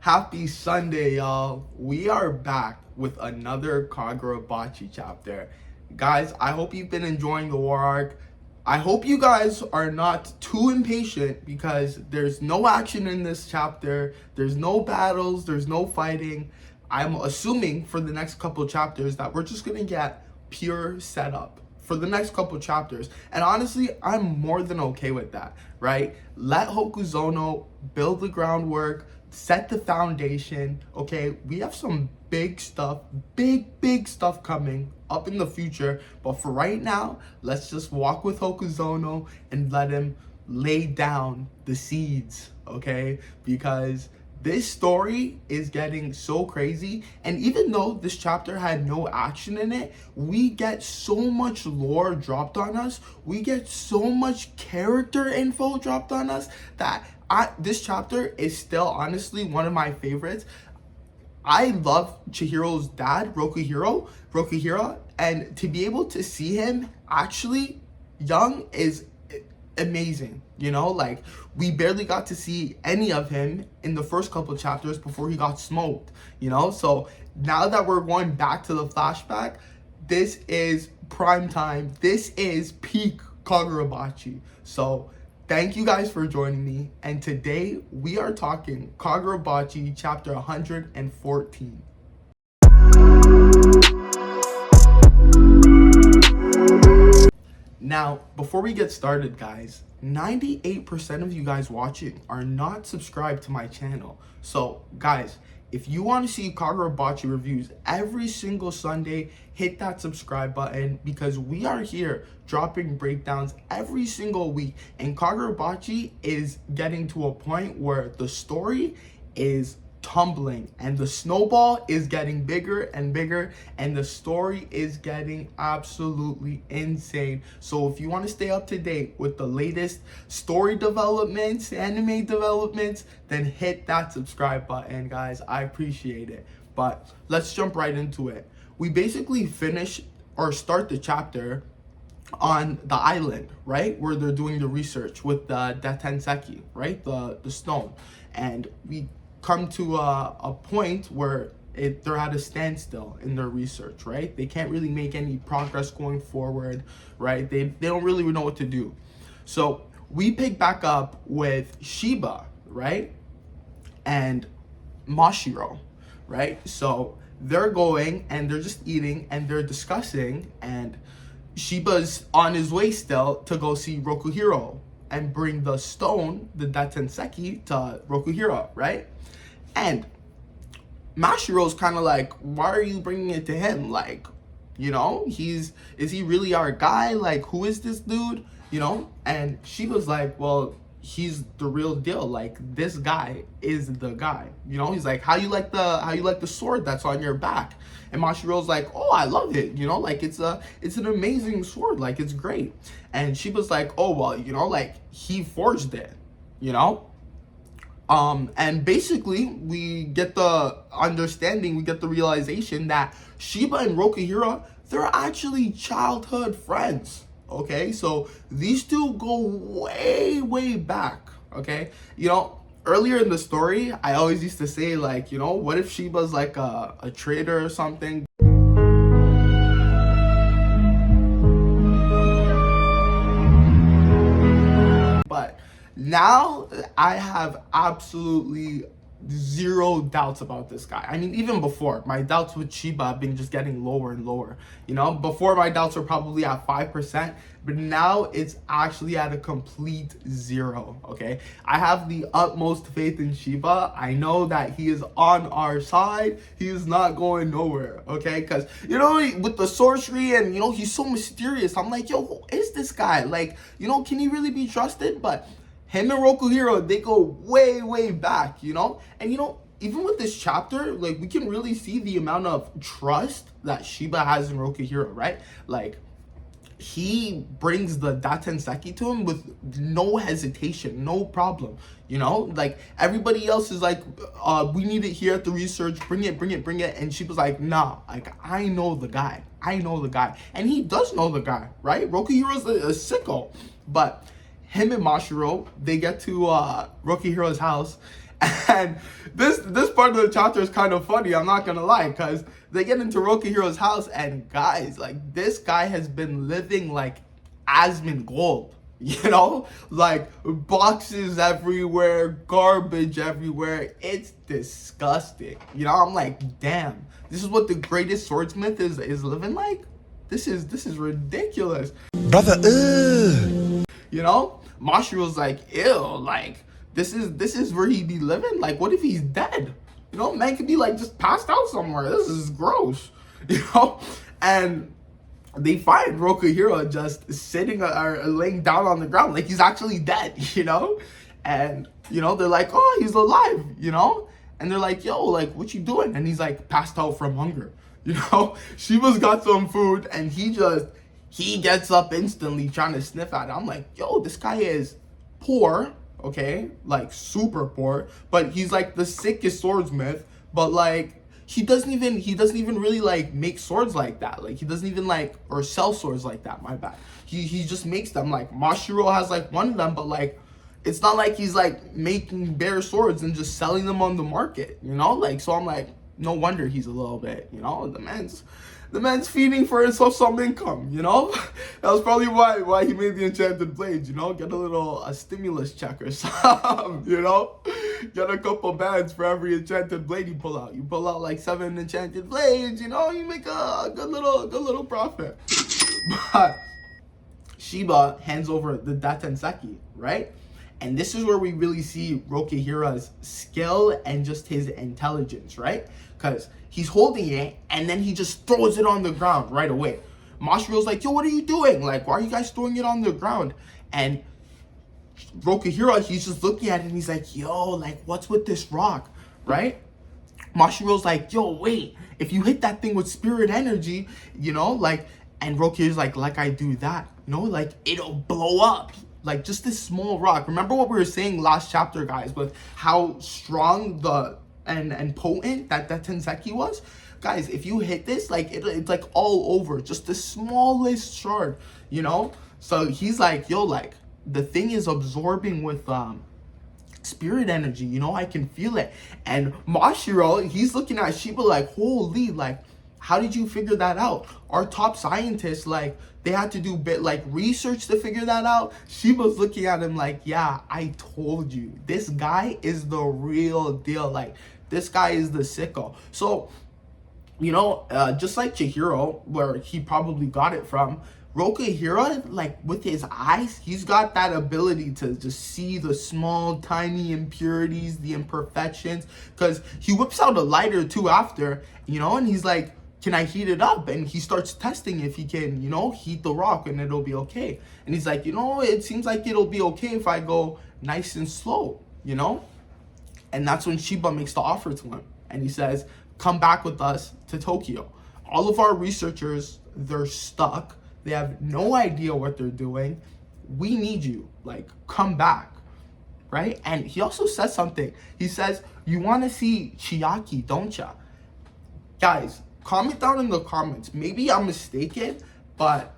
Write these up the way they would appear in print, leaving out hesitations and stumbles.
Happy Sunday, y'all. We are back with another Kagurabachi chapter. Guys, I hope you've been enjoying the war arc. I hope you guys are not too impatient because there's no action in this chapter. There's no battles, there's no fighting. I'm assuming for the next couple chapters that we're just gonna get pure setup for the next couple chapters. And honestly, I'm more than okay with that, right? Let Hokuzono build the groundwork, set the foundation, okay? We have some big stuff, big stuff coming up in the future. But for right now, let's just walk with Hokuzono and let him lay down the seeds, okay? Because this story is getting so crazy, and even though this chapter had no action in it, we get so much lore dropped on us, we get so much character info dropped on us that this chapter is still honestly one of my favorites. I love Chihiro's dad, Rokuhiro, and to be able to see him actually young is amazing. You know, like, we barely got to see any of him in the first couple chapters before he got smoked, you know? So now that we're going back to the flashback, this is prime time. This is peak Kagurabachi. So thank you guys for joining me. And today we are talking Kagurabachi Chapter 114. Now, before we get started, guys, 98% of you guys watching are not subscribed to my channel. So, guys, if you want to see Kagurabachi reviews every single Sunday, hit that subscribe button because we are here dropping breakdowns every single week. And Kagurabachi is getting to a point where the story is tumbling and the snowball is getting bigger and bigger and the story is getting absolutely insane. So if you want to stay up to date with the latest story developments, anime developments, then hit that subscribe button, guys. I appreciate it. But let's jump right into it. We basically finish or start the chapter on the island, right, where they're doing the research with the Datenseki, right, the stone, and we come to a point where they're at a standstill in their research, right? They can't really make any progress going forward, right? They don't really know what to do. So we pick back up with Shiba, right? And Mashiro, right? So they're going and they're just eating and they're discussing, and Shiba's on his way still to go see Rokuhiro and bring the stone, the Datenseki, to Rokuhiro, right? And Mashiro's kind of like, why are you bringing it to him? Like, you know, is he really our guy? Like, who is this dude? You know? And Shiba's like, well, he's the real deal. Like, this guy is the guy. You know, he's like, how you like the sword that's on your back? And Mashiro's like, oh, I love it. You know, like, it's an amazing sword. Like, it's great. And Shiba's like, oh, well, you know, like, he forged it, you know? And basically we get the understanding, we get the realization that Shiba and Rokuhiro, they're actually childhood friends. Okay, so these two go way back. Okay, you know, earlier in the story, I always used to say, like, you know, what if Shiba's like a traitor or something? But now I have absolutely zero doubts about this guy. I mean, even before, my doubts with Shiba have been just getting lower and lower. You know, before my doubts were probably at 5%, but now it's actually at a complete zero, okay? I have the utmost faith in Shiba. I know that he is on our side. He is not going nowhere, okay? Because, you know, with the sorcery and, you know, he's so mysterious. I'm like, yo, who is this guy? Like, you know, can he really be trusted? But him and Rokuhiro, they go way back, you know? And, you know, even with this chapter, like, we can really see the amount of trust that Shiba has in Rokuhiro, right? Like, he brings the Datenseki to him with no hesitation, no problem, you know? Like, everybody else is like, we need it here at the research, bring it. And Shiba's like, nah, like, I know the guy. And he does know the guy, right? Rokuhiro's a sicko. But him and Mashiro, they get to Rokuhiro's house, And this part of the chapter is kind of funny, I'm not gonna lie, because they get into Rokuhiro's house, and guys, like, this guy has been living like Asmongold, you know? Like, boxes everywhere, garbage everywhere. It's disgusting. You know, I'm like, damn, this is what the greatest swordsmith is living like? This is ridiculous. Brother, ugh. You know? Mashiro's like, ew, like, this is where he be living? Like, what if he's dead? You know, man could be like just passed out somewhere. This is gross. You know? And they find Rokuhiro just sitting or laying down on the ground like he's actually dead, you know? And, you know, they're like, oh, he's alive, you know? And they're like, yo, like, what you doing? And he's like, passed out from hunger, you know? Shiba's got some food, and he gets up instantly trying to sniff at it. I'm like, yo, this guy is poor, okay? Like, super poor, but he's like the sickest swordsmith, but like, he doesn't even really like make swords like that. Like, he doesn't even like, or sell swords like that, my bad. He just makes them. Like, Mashiro has like one of them, but like, it's not like he's like making bare swords and just selling them on the market, you know? Like, so I'm like, no wonder he's a little bit, you know, the man's feeding for himself some income, you know? That was probably why he made the enchanted blades, you know? Get a stimulus check or something, you know? Get a couple bands for every enchanted blade you pull out. You pull out like 7 enchanted blades, you know? You make a good little profit. But Shiba hands over the Datenseki, right? And this is where we really see Rokuhiro's skill and just his intelligence, right? Because he's holding it, and then he just throws it on the ground right away. Mashiro's like, yo, what are you doing? Like, why are you guys throwing it on the ground? And Rokuhiro, he's just looking at it, and he's like, yo, like, what's with this rock, right? Mashiro's like, yo, wait, if you hit that thing with spirit energy, you know, like, and Rokuhiro's like I do that, you know, like, it'll blow up. Like, just this small rock. Remember what we were saying last chapter, guys, with how strong and potent that Tenseki was? Guys, if you hit this, like, it's like all over. Just the smallest shard, you know? So he's like, yo, like, the thing is absorbing with spirit energy, you know? I can feel it. And Mashiro, he's looking at Shiba like, holy, like, how did you figure that out? Our top scientists, like, they had to do research to figure that out. Shiba's looking at him like, yeah, I told you. This guy is the real deal. Like, this guy is the sicko. So, you know, just like Chihiro, where he probably got it from, Rokuhiro, like, with his eyes, he's got that ability to just see the small, tiny impurities, the imperfections. Because he whips out a lighter, too, after, you know, and he's like, can I heat it up? And he starts testing if he can, you know, heat the rock and it'll be okay. And he's like, you know, it seems like it'll be okay if I go nice and slow, you know? And that's when Shiba makes the offer to him. And he says, come back with us to Tokyo. All of our researchers, they're stuck. They have no idea what they're doing. We need you. Like, come back, right? And he also says something. He says, you want to see Chiaki, don't ya? Guys, comment down in the comments. Maybe I'm mistaken, but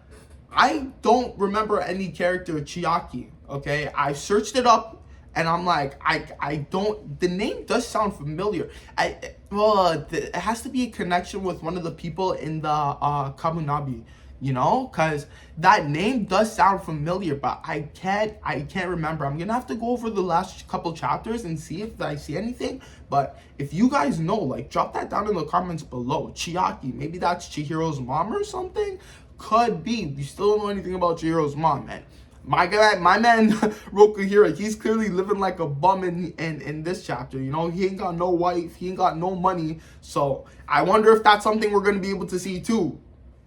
I don't remember any character Chiaki, okay? I searched it up, and I'm like, I don't, the name does sound familiar. It has to be a connection with one of the people in the Kabunabi, you know? Because that name does sound familiar, but I can't remember. I'm gonna have to go over the last couple chapters and see if I see anything. But if you guys know, like, drop that down in the comments below. Chiaki, maybe that's Chihiro's mom or something? Could be. We still don't know anything about Chihiro's mom, man. My man Rokuhiro, he's clearly living like a bum in this chapter, you know? He ain't got no wife, he ain't got no money. So I wonder if that's something we're gonna be able to see too.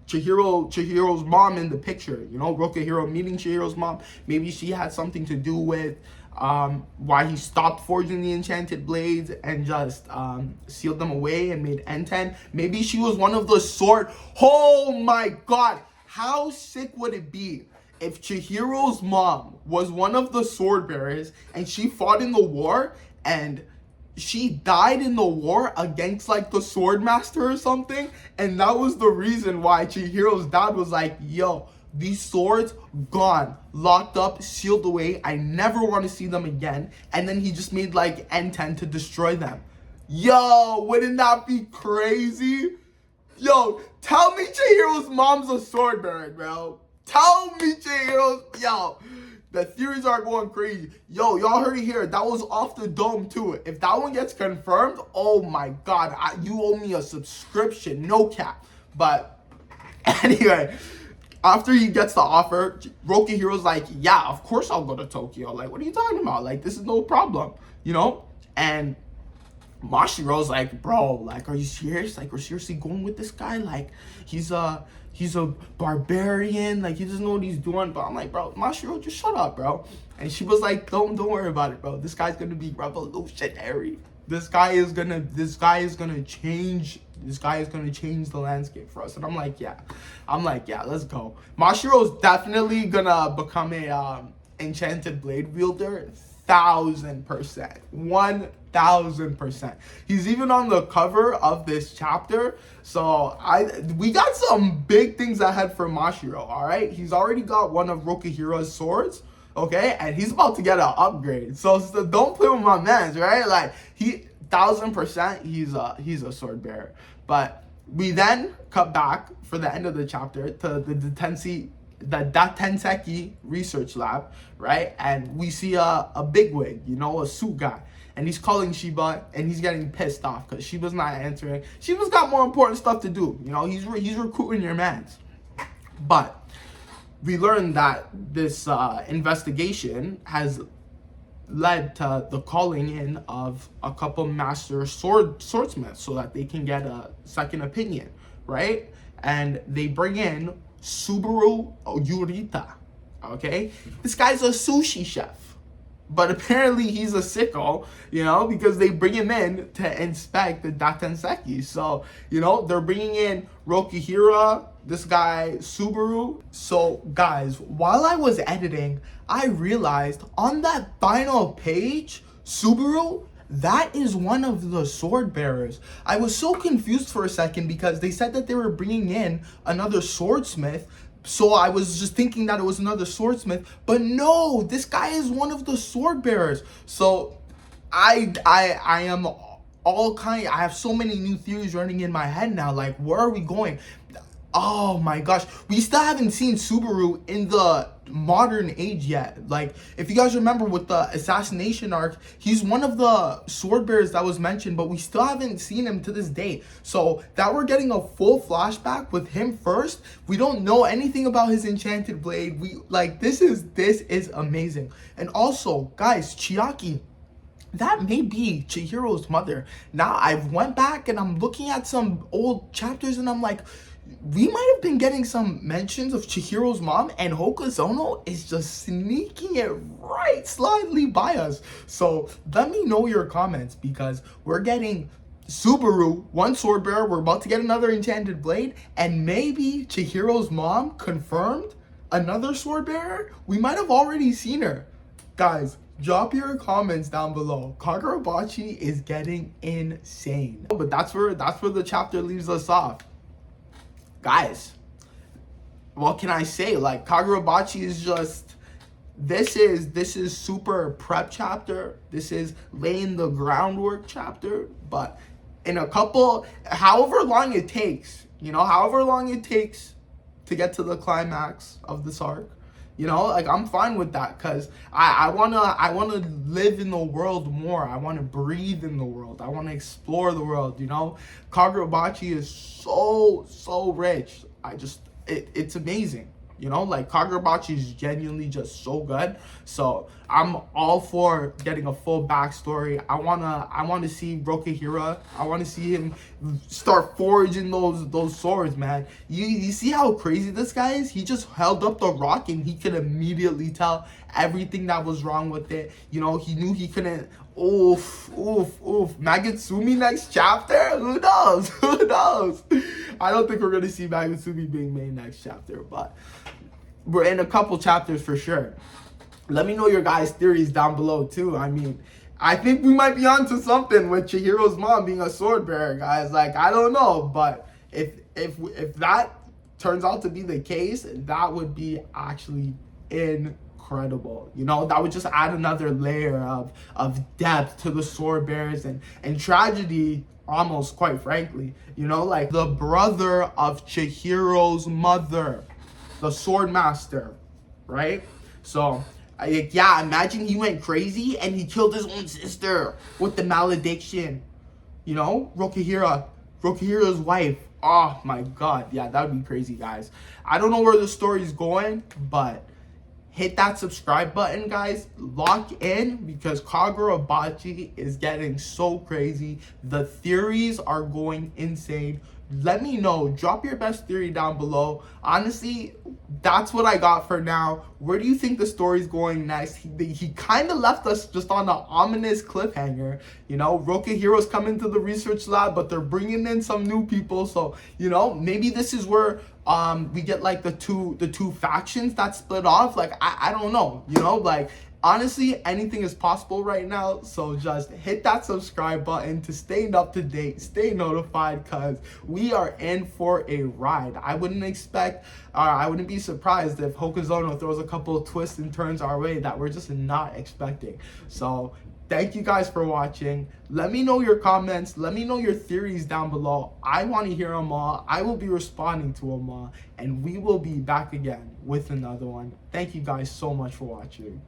Chihiro's mom in the picture, you know, Rokuhiro meeting Chihiro's mom. Maybe she had something to do with why he stopped forging the enchanted blades and just sealed them away and made N10. Maybe she was one of the sword. Oh my god, how sick would it be if Chihiro's mom was one of the sword bearers and she fought in the war and she died in the war against like the sword master or something, and that was the reason why Chihiro's dad was like, yo, These swords, gone, locked up, sealed away. I never want to see them again. And then he just made like N10 to destroy them. Yo, wouldn't that be crazy? Yo, tell me Chihiro's mom's a sword bearer, bro. Tell me Chihiro's, yo. The theories are going crazy. Yo, y'all heard it here. That was off the dome too. If that one gets confirmed, oh my God, you owe me a subscription, no cap. But anyway, after he gets the offer, Rokihiro's like, yeah, of course I'll go to Tokyo. Like, what are you talking about? Like, this is no problem, you know? And Mashiro's like, bro, like, are you serious? Like, we're seriously going with this guy? Like, he's a barbarian. Like, he doesn't know what he's doing. But I'm like, bro, Mashiro, just shut up, bro. And she was like, don't worry about it, bro. This guy's gonna be revolutionary. This guy is gonna change the landscape for us. And I'm like, yeah, let's go. Mashiro's definitely gonna become a enchanted blade wielder. 1,000%. 1,000%. He's even on the cover of this chapter. So we got some big things ahead for Mashiro, all right? He's already got one of Rokihiro's swords, okay? And he's about to get an upgrade. So don't play with my mans, right? Like, 1,000%, he's a sword bearer. But we then cut back for the end of the chapter to the Datenseki research lab, right? And we see a bigwig, you know, a suit guy. And he's calling Shiba, and he's getting pissed off because Shiba's not answering. Shiba's got more important stuff to do. You know, he's recruiting your mans. But we learned that this investigation has led to the calling in of a couple master swordsmiths so that they can get a second opinion, right? And they bring in Subaru Yurita, okay? This guy's a sushi chef. But apparently he's a sicko, you know, because they bring him in to inspect the Datenseki. So, you know, they're bringing in Rokihira, this guy Subaru. So, guys, while I was editing, I realized on that final page, Subaru, that is one of the sword bearers. I was so confused for a second because they said that they were bringing in another swordsmith. So I was just thinking that it was another swordsmith, but no, this guy is one of the sword bearers. So I am I have so many new theories running in my head now. Like, where are we going? Oh my gosh, we still haven't seen Subaru in the modern age yet. Like, if you guys remember with the assassination arc, he's one of the sword bearers that was mentioned, but we still haven't seen him to this day. So that we're getting a full flashback with him first. We don't know anything about his enchanted blade. This is amazing. And also, guys, Chiaki, that may be Chihiro's mother. Now I went back and I'm looking at some old chapters and I'm like, we might have been getting some mentions of Chihiro's mom, and Hokazono is just sneaking it right slightly by us. So let me know your comments, because we're getting Subaru, one sword bearer, we're about to get another enchanted blade, and maybe Chihiro's mom confirmed another sword bearer. We might have already seen her. Guys, drop your comments down below. Kagurabachi is getting insane. But that's where the chapter leaves us off. Guys, what can I say? Like, Kagurabachi is just, this is super prep chapter. This is laying the groundwork chapter. But in a couple, however long it takes, you know, however long it takes to get to the climax of this arc, you know, like, I'm fine with that, because I wanna live in the world more. I wanna breathe in the world. I wanna explore the world, you know. Kagurabachi is so rich. It's amazing. You know, like, Kagurabachi is genuinely just so good. So I'm all for getting a full backstory. I wanna see Rokihira. I wanna see him start forging those swords, man. You see how crazy this guy is? He just held up the rock and he could immediately tell everything that was wrong with it. You know, he knew he couldn't. Oof. Magatsumi next chapter? Who knows? Who knows? I don't think we're gonna see Magatsumi being made next chapter, but we're in a couple chapters for sure. Let me know your guys' theories down below too. I mean, I think we might be onto something with Chihiro's mom being a sword bearer, guys. Like, I don't know, but if that turns out to be the case, that would be actually incredible. You know, that would just add another layer of depth to the sword bearers and tragedy, almost, quite frankly. You know, like the brother of Chihiro's mother, the sword master, right? So yeah, imagine he went crazy and he killed his own sister with the malediction. You know, Rokuhiro's wife. Oh my god, yeah, that would be crazy, guys. I don't know where the story's going, but hit that subscribe button, guys. Lock in, because Kagurabachi is getting so crazy. The theories are going insane. Let me know. Drop your best theory down below. Honestly, that's what I got for now. Where do you think the story's going next? He kind of left us just on an ominous cliffhanger. You know, Rokuhiro's coming to the research lab, but they're bringing in some new people. So, you know, maybe this is where we get like the two factions that split off. Like, I don't know. You know, like, honestly, anything is possible right now. So just hit that subscribe button to stay up to date, stay notified, because we are in for a ride. I wouldn't be surprised if Hokuzono throws a couple of twists and turns our way that we're just not expecting. So thank you guys for watching. Let me know your comments. Let me know your theories down below. I want to hear them all. I will be responding to them all. And we will be back again with another one. Thank you guys so much for watching.